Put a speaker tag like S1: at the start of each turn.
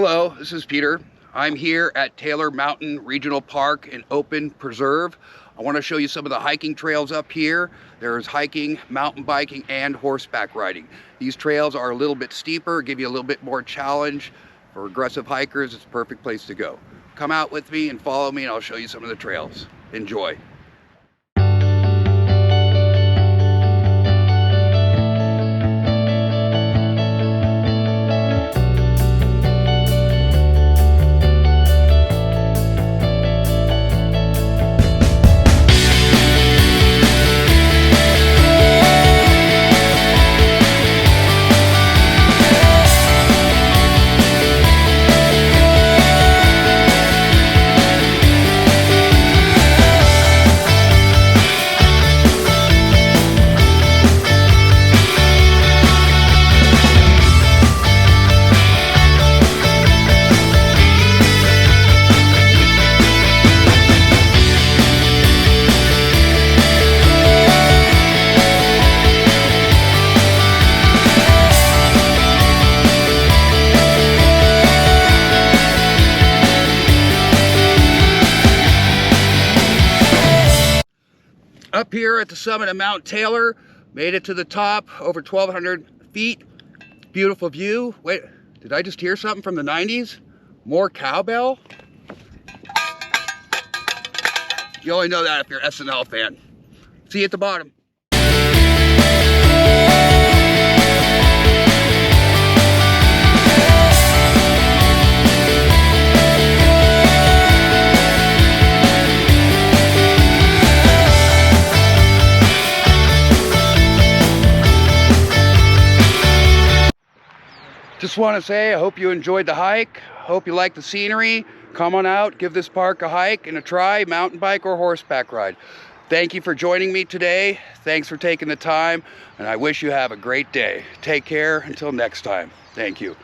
S1: Hello, this is Peter. I'm here at Taylor Mountain Regional Park and Open Preserve. I want to show you some of the hiking trails up here. There's hiking, mountain biking, and horseback riding. These trails are a little bit steeper, give you a little bit more challenge. For aggressive hikers, it's a perfect place to go. Come out with me and follow me and I'll show you some of the trails. Enjoy. Up here at the summit of Mount Taylor, made it to the top, over 1,200 feet. Beautiful view. Wait, did I just hear something from the 90s? More cowbell? You only know that if you're an SNL fan. See you at the bottom. Just want to say, I hope you enjoyed the hike. Hope you like the scenery. Come on out, give this park a hike and a try, mountain bike or horseback ride. Thank you for joining me today. Thanks for taking the time, and I wish you have a great day. Take care until next time. Thank you.